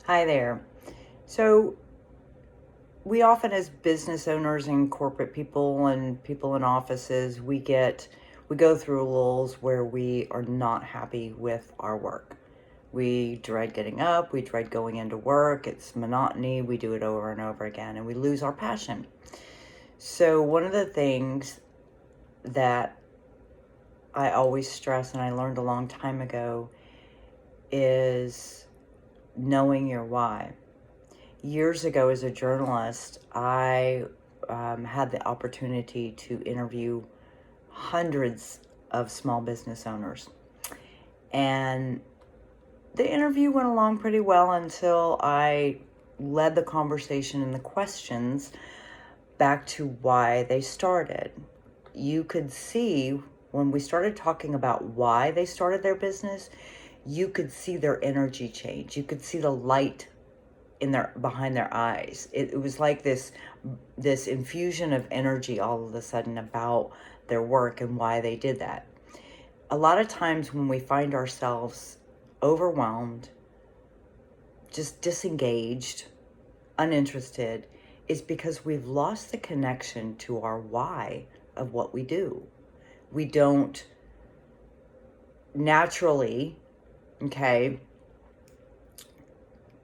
Hi there. So, we often, as business owners and corporate people and people in offices, we go through lulls where we are not happy with our work. We dread getting up, we dread going into work, it's monotony, we do it over and over again, and we lose our passion. So, one of the things that I always stress, and I learned a long time ago, is knowing your why. Years ago, as a journalist, I had the opportunity to interview hundreds of small business owners. And the interview went along pretty well until I led the conversation and the questions back to why they started. You could see when we started talking about why they started their business, you could see their energy change. You could see the light behind their eyes. It was like this infusion of energy all of a sudden about their work and why they did that. A lot of times when we find ourselves overwhelmed, just disengaged, uninterested, it's because we've lost the connection to our why of what we do. We don't naturally,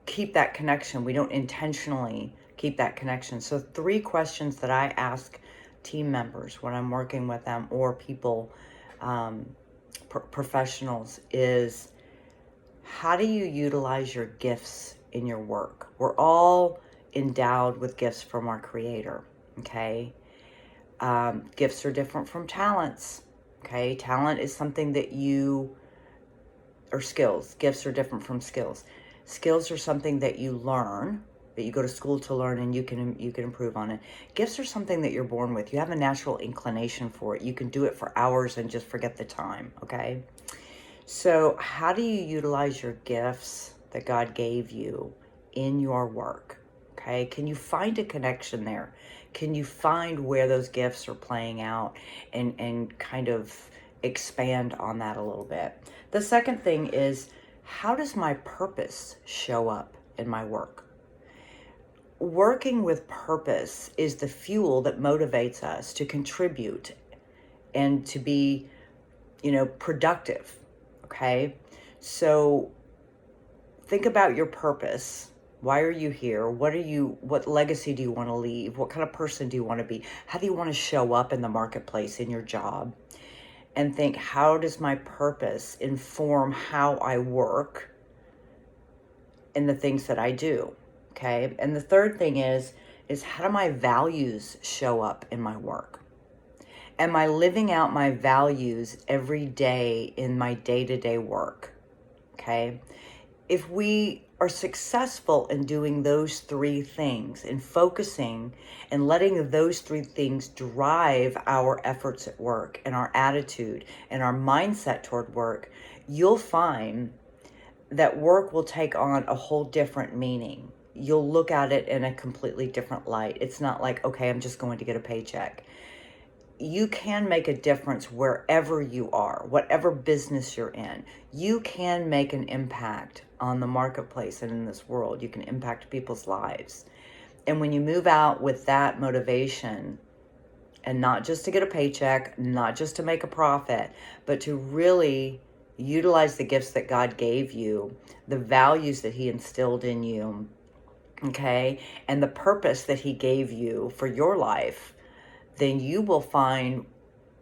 keep that connection. We don't intentionally keep that connection. So 3 questions that I ask team members when I'm working with them or people, professionals, is how do you utilize your gifts in your work? We're all endowed with gifts from our Creator, okay? Gifts are different from talents, okay? Talent is something that or skills. Gifts are different from skills. Skills are something that you learn, that you go to school to learn, and you can improve on it. Gifts are something that you're born with. You have a natural inclination for it. You can do it for hours and just forget the time, okay? So how do you utilize your gifts that God gave you in your work, okay? Can you find a connection there? Can you find where those gifts are playing out and kind of expand on that a little bit? The second thing is, how does my purpose show up in my work? Working with purpose is the fuel that motivates us to contribute and to be, productive, okay? So think about your purpose. Why are you here? What legacy do you want to leave? What kind of person do you want to be? How do you want to show up in the marketplace, in your job? And think, how does my purpose inform how I work and the things that I do, okay? And the third thing is how do my values show up in my work? Am I living out my values every day in my day-to-day work, okay? If we are successful in doing those 3 things, in focusing and letting those 3 things drive our efforts at work and our attitude and our mindset toward work, you'll find that work will take on a whole different meaning. You'll look at it in a completely different light. It's not like, okay, I'm just going to get a paycheck. You can make a difference wherever you are, whatever business you're in. You can make an impact on the marketplace and in this world. You can impact people's lives. And when you move out with that motivation, and not just to get a paycheck, not just to make a profit, but to really utilize the gifts that God gave you, the values that He instilled in you, okay, and the purpose that He gave you for your life, then you will find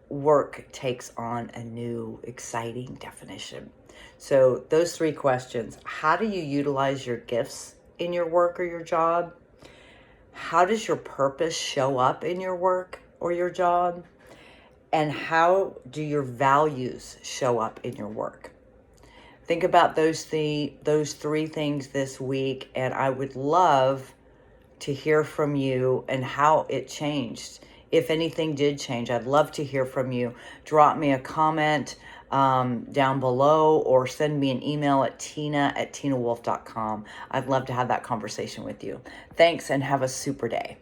work takes on a new, exciting definition. So those 3 questions: how do you utilize your gifts in your work or your job? How does your purpose show up in your work or your job? And how do your values show up in your work? Think about those 3 things this week, and I would love to hear from you and how it changed. If anything did change, I'd love to hear from you. Drop me a comment down below or send me an email at tina@tinawolf.com. I'd love to have that conversation with you. Thanks, and have a super day.